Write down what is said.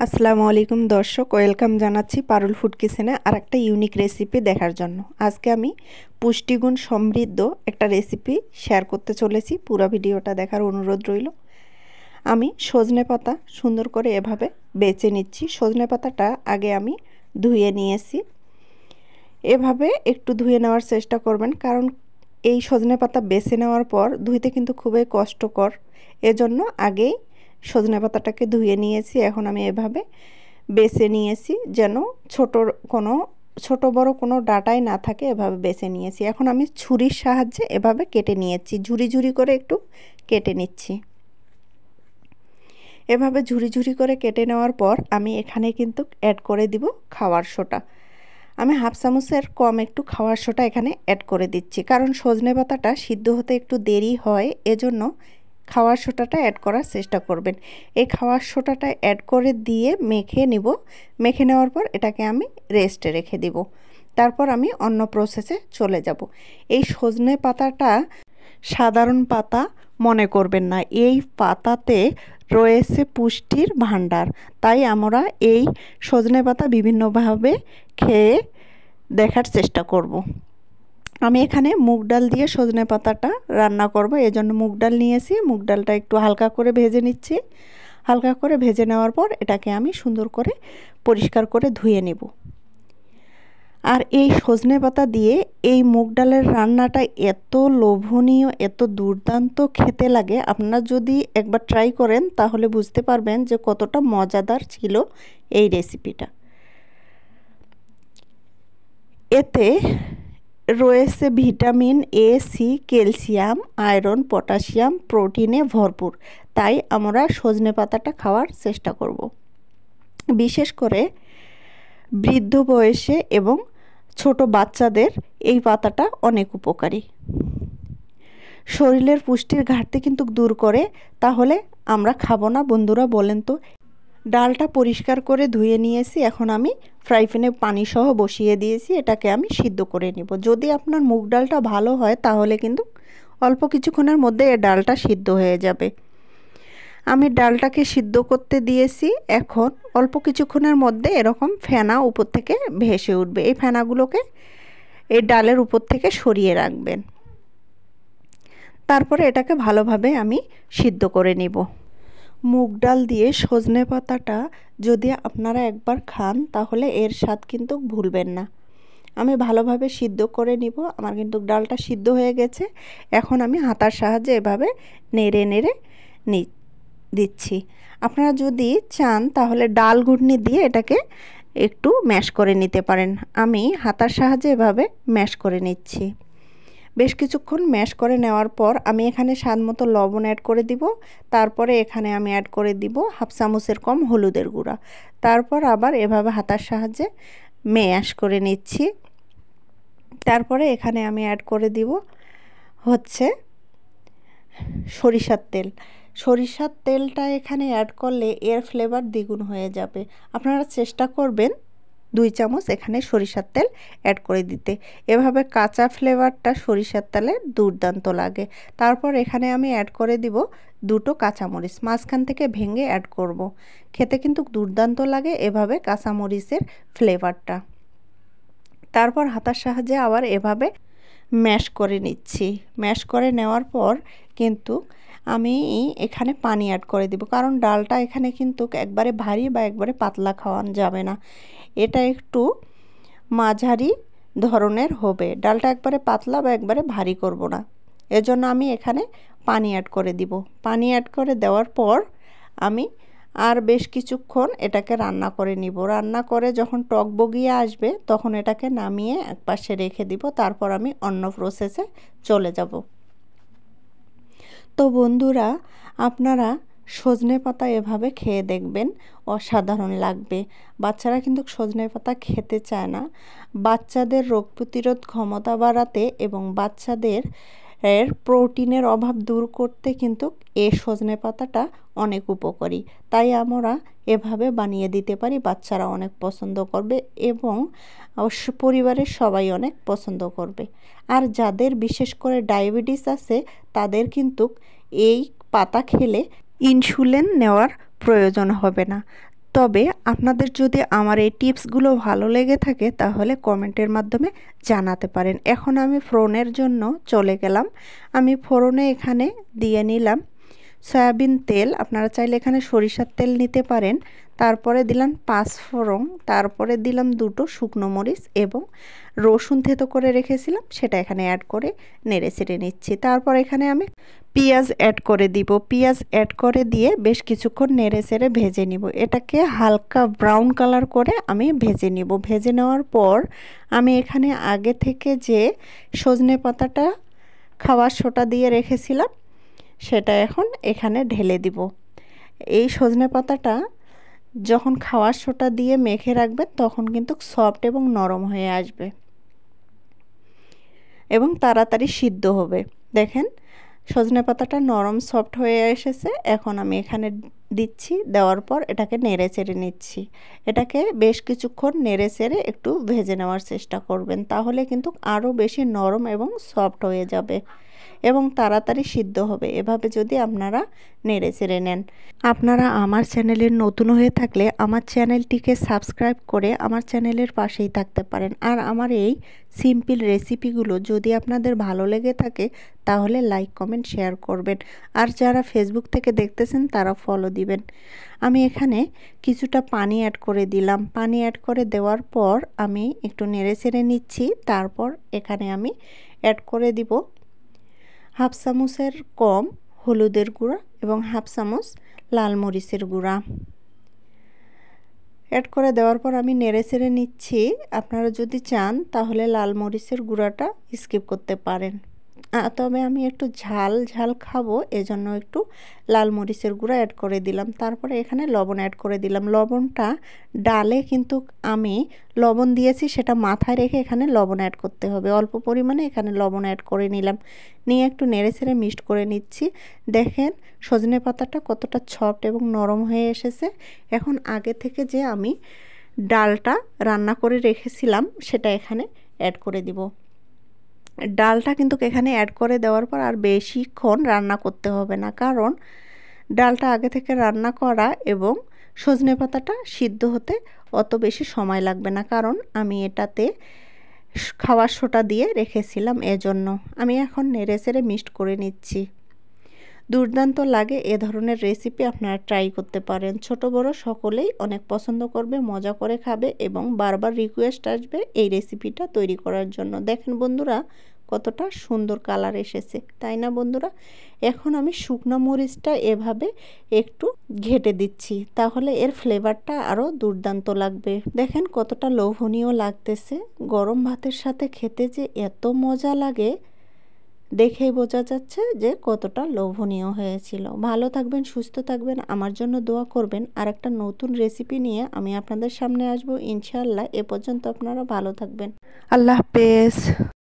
আসসালামু আলাইকুম দর্শক, ওয়েলকাম জানাচ্ছি পারুল ফুড কিচেনে আর একটা ইউনিক রেসিপি দেখার জন্য। আজকে আমি পুষ্টিগুণ সমৃদ্ধ একটা রেসিপি শেয়ার করতে চলেছি। পুরো ভিডিওটা দেখার অনুরোধ রইল। আমি সজনে পাতা সুন্দর করে এভাবে বেছে নিচ্ছি। সজনে পাতাটা আগে আমি ধুয়ে নিয়েছি। এভাবে একটু ধুয়ে নেওয়ার চেষ্টা করবেন, কারণ এই সজনে পাতা বেছে নেওয়ার পর ধুইতে কিন্তু খুবই কষ্টকর। এজন্য আগেই সজনে পাতাটাকে ধুয়ে নিয়েছি। এখন আমি এভাবে বেছে নিয়েছি, যেন ছোট বড় কোনো ডাঁটাই না থাকে, এভাবে বেছে নিয়েছি। এখন আমি ছুরির সাহায্যে এভাবে কেটে নিয়েছি, ঝুরি ঝুরি করে একটু কেটে নিচ্ছি। এভাবে ঝুরি ঝুরি করে কেটে নেওয়ার পর আমি এখানে কিন্তু অ্যাড করে দিব খাওয়ার সোডা। আমি হাফ চামচের কম একটু খাওয়ার সোডা এখানে অ্যাড করে দিচ্ছি, কারণ সজনে পাতাটা সিদ্ধ হতে একটু দেরি হয়, এজন্য খাওয়ার সোডাটা অ্যাড করার চেষ্টা করবেন। এই খাওয়ার সোডাটা অ্যাড করে দিয়ে মেখে নিব। মেখে নেওয়ার পর এটাকে আমি রেস্টে রেখে দিব। তারপর আমি অন্য প্রসেসে চলে যাব। এই সজনে পাতাটা সাধারণ পাতা মনে করবেন না, এই পাতাতে রয়েছে পুষ্টির ভাণ্ডার। তাই আমরা এই সজনে পাতা বিভিন্নভাবে খেয়ে দেখার চেষ্টা করব। আমি এখানে মুগ ডাল দিয়ে সজনে পাতাটা রান্না করব, এজন্য মুগ ডাল নিয়েছি। মুগ ডালটা একটু হালকা করে ভেজে নিচ্ছি। হালকা করে ভেজে নেওয়ার পর এটাকে আমি সুন্দর করে পরিষ্কার করে ধুয়ে নেব। আর এই সজনে পাতা দিয়ে এই মুগ ডালের রান্নাটা এত লোভনীয়, এত দুর্দান্ত খেতে লাগে। আপনারা যদি একবার ট্রাই করেন তাহলে বুঝতে পারবেন যে কতটা মজাদার ছিল এই রেসিপিটা। এতে রয়েছে vitamin A, C, calcium, iron, potassium, প্রোটিনে ভরপুর। তাই আমরা সজনে পাতাটা খাওয়ার চেষ্টা করব। বিশেষ করে বৃদ্ধ বয়সে এবং ছোট বাচ্চাদের এই পাতাটা অনেক উপকারী। শরীরের পুষ্টির ঘাটতি কিন্তু দূর করে। তাহলে আমরা খাবো না বন্ধুরা, বলেন তো? ডালটা পরিষ্কার করে ধুয়ে নিয়েছি। এখন আমি ফ্রাই প্যানে পানি সহ বসিয়ে দিয়েছি। এটাকে আমি সিদ্ধ করে নিব। যদি আপনার মুগ ডালটা ভালো হয় তাহলে কিন্তু অল্প কিছুক্ষণের মধ্যে এই ডালটা সিদ্ধ হয়ে যাবে। আমি ডালটাকে সিদ্ধ করতে দিয়েছি। এখন অল্প কিছুক্ষণের মধ্যে এরকম ফেনা উপর থেকে ভেসে উঠবে। এই ফেনাগুলোকে এই ডালের উপর থেকে সরিয়ে রাখবেন। তারপরে এটাকে ভালোভাবে আমি সিদ্ধ করে নিব। মুগ ডাল দিয়ে সজনে পাতাটা যদি আপনারা একবার খান তাহলে এর স্বাদ কিন্তু ভুলবেন না। আমি ভালোভাবে সিদ্ধ করে নিব। আমার কিন্তু ডালটা সিদ্ধ হয়ে গেছে। এখন আমি হাতার সাহায্যে এভাবে নেড়ে নেড়ে দিচ্ছি। আপনারা যদি চান তাহলে ডাল ঘুটনি দিয়ে এটাকে একটু ম্যাশ করে নিতে পারেন। আমি হাতার সাহায্যে এভাবে ম্যাশ করে নিচ্ছি। বেশ কিছুক্ষণ ম্যাশ করে নেওয়ার পর আমি এখানে স্বাদ মতো লবণ অ্যাড করে দিব। তারপরে এখানে আমি অ্যাড করে দিব হাফ চামচের কম হলুদের গুঁড়া। তারপর আবার এভাবে হাতার সাহায্যে ম্যাশ করে নিচ্ছি। তারপরে এখানে আমি অ্যাড করে দিব হচ্ছে সরিষার তেল। সরিষার তেলটা এখানে অ্যাড করলে এর ফ্লেভার দ্বিগুণ হয়ে যাবে। আপনারা চেষ্টা করবেন 2 চামচ এখানে সরিষার তেল অ্যাড করে দিতে। এভাবে কাঁচা ফ্লেভারটা সরিষার তেলে দুর্দান্ত লাগে। তারপর এখানে আমি অ্যাড করে দিব 2টো কাঁচামরিচ, মাঝখান থেকে ভেঙে অ্যাড করব। খেতে কিন্তু দুর্দান্ত লাগে এভাবে কাঁচামরিচের ফ্লেভারটা। তারপর হাতার সাহায্যে আবার এভাবে ম্যাশ করে নিচ্ছি। ম্যাশ করে নেওয়ার পর কিন্তু আমি এখানে পানি অ্যাড করে দিব, কারণ ডালটা এখানে কিন্তু একবারে ভারী বা একবারে পাতলা খাওয়ানো যাবে না। এটা একটু মাঝারি ধরনের হবে। ডালটা একবারে পাতলা বা একবারে ভারী করব না, এজন্য আমি এখানে পানি অ্যাড করে দিব। পানি অ্যাড করে দেওয়ার পর আমি আর বেশ কিছুক্ষণ এটাকে রান্না করে নিব। রান্না করে যখন টক বগিয়ে আসবে তখন এটাকে নামিয়ে একপাশে রেখে দিব। তারপর আমি অন্য প্রসেসে চলে যাব। তো বন্ধুরা, আপনারা সজনে পাতা এভাবে খেয়ে দেখবেন, অসাধারণ লাগবে। বাচ্চারা কিন্তু সজনে পাতা খেতে চায় না। বাচ্চাদের রোগ প্রতিরোধ ক্ষমতা বাড়াতে এবং বাচ্চাদের প্রোটিনের অভাব দূর করতে কিন্তু এই সজনে পাতাটা অনেক উপকারী। তাই আমরা এভাবে বানিয়ে দিতে পারি, বাচ্চারা অনেক পছন্দ করবে এবং অবশ্য পরিবারের সবাই অনেক পছন্দ করবে। আর যাদের বিশেষ করে ডায়াবেটিস আছে তাদের কিন্তু এই পাতা খেলে ইনসুলিন নেওয়ার প্রয়োজন হবে না। তবে আপনাদের যদি আমার এই টিপসগুলো ভালো লেগে থাকে তাহলে কমেন্টের মাধ্যমে জানাতে পারেন। এখন আমি ফোড়নের জন্য চলে গেলাম। আমি ফোড়নে এখানে দিয়ে নিলাম সয়াবিন তেল, আপনারা চাইলে এখানে সরিষার তেল নিতে পারেন। তারপরে দিলাম 5 ফোড়ন, তারপরে দিলাম 2টো শুকনো মরিচ এবং রসুন থেতো করে রেখেছিলাম সেটা এখানে অ্যাড করে নেড়ে চেড়ে নিচ্ছি। তারপর এখানে আমি পেঁয়াজ অ্যাড করে দিব। পেঁয়াজ অ্যাড করে দিয়ে বেশ কিছুক্ষণ নেড়ে চেড়ে ভেজে নিব। এটাকে হালকা ব্রাউন কালার করে আমি ভেজে নিব। ভেজে নেওয়ার পর আমি এখানে আগে থেকে যে সজনে পাতাটা খাওয়ার সোটা দিয়ে রেখেছিলাম সেটা এখন এখানে ঢেলে দিব। এই সজনে পাতাটা যখন খাওয়ার সোটা দিয়ে মেখে রাখবেন তখন কিন্তু সফট এবং নরম হয়ে আসবে এবং তাড়াতাড়ি সিদ্ধ হবে। দেখেন সজনে পাতাটা নরম সফট হয়ে এসেছে। এখন আমি এখানে দিচ্ছি, দেওয়ার পর এটাকে নেড়ে চেড়ে নিচ্ছি। এটাকে বেশ কিছুক্ষণ নেড়ে চেড়ে একটু ভেজে নেওয়ার চেষ্টা করবেন, তাহলে কিন্তু আরও বেশি নরম এবং সফট হয়ে যাবে এবং তাড়াতাড়ি সিদ্ধ হবে এভাবে যদি আপনারা নেড়ে চেড়ে নেন। আপনারা আমার চ্যানেলের নতুন হয়ে থাকলে আমার চ্যানেলটিকে সাবস্ক্রাইব করে আমার চ্যানেলের পাশেই থাকতে পারেন। আর আমার এই সিম্পল রেসিপিগুলো যদি আপনাদের ভালো লেগে থাকে তাহলে লাইক কমেন্ট শেয়ার করবেন। আর যারা ফেসবুক থেকে দেখতেছেন তারা ফলো দিবেন। আমি এখানে কিছুটা পানি অ্যাড করে দিলাম। পানি অ্যাড করে দেওয়ার পর আমি একটু নেড়ে চেড়ে নিচ্ছি। তারপর এখানে আমি অ্যাড করে দিব হাফ চামচের কম হলুদের গুঁড়া এবং হাফ চামচ লাল মরিচের গুঁড়া অ্যাড করে দেওয়ার পর আমি নেড়ে চেড়ে নিচ্ছি। আপনারা যদি চান তাহলে লাল মরিচের গুঁড়াটা স্কিপ করতে পারেন, তবে আমি একটু ঝাল ঝাল খাবো এজন্য একটু লাল মরিচের গুঁড়া অ্যাড করে দিলাম। তারপরে এখানে লবণ অ্যাড করে দিলাম। লবণটা ডালে কিন্তু আমি লবণ দিয়েছি, সেটা মাথায় রেখে এখানে লবণ অ্যাড করতে হবে। অল্প পরিমাণে এখানে লবণ অ্যাড করে নিলাম, নিয়ে একটু নেড়ে ছেড়ে মিক্সড করে নিচ্ছি। দেখেন সজনে পাতাটা কতটা সফট এবং নরম হয়ে এসেছে। এখন আগে থেকে যে আমি ডালটা রান্না করে রেখেছিলাম সেটা এখানে অ্যাড করে দিব। ডালটা কিন্তু এখানে অ্যাড করে দেওয়ার পর আর বেশিক্ষণ রান্না করতে হবে না, কারণ ডালটা আগে থেকে রান্না করা এবং সজনে পাতাটা সিদ্ধ হতে অত বেশি সময় লাগবে না, কারণ আমি এটাতে খাওয়ার সোটা দিয়ে রেখেছিলাম। এজন্য আমি এখন নেড়ে চেড়ে মিক্সড করে নিচ্ছি। দুর্দান্ত লাগে এ ধরনের রেসিপি, আপনারা ট্রাই করতে পারেন। ছোট বড় সকলেই অনেক পছন্দ করবে, মজা করে খাবে এবং বারবার রিকোয়েস্ট আসবে এই রেসিপিটা তৈরি করার জন্য। দেখেন বন্ধুরা কতটা সুন্দর কালার এসেছে, তাই না বন্ধুরা? এখন আমি শুকনো মরিচটা এভাবে একটু ঘেটে দিচ্ছি, তাহলে এর ফ্লেভারটা আরও দুর্দান্ত লাগবে। দেখেন কতটা লোভনীয় লাগতেছে। গরম ভাতের সাথে খেতে যে এত মজা লাগে দেখেই বোঝা যাচ্ছে যে কতটা লোভনীয় হয়েছিল। ভালো থাকবেন, সুস্থ থাকবেন, আমার জন্য দোয়া করবেন। আর একটা নতুন রেসিপি নিয়ে আমি আপনাদের সামনে আসবো ইনশাআল্লাহ। এ পর্যন্ত আপনারা ভালো থাকবেন। আল্লাহ হাফেজ।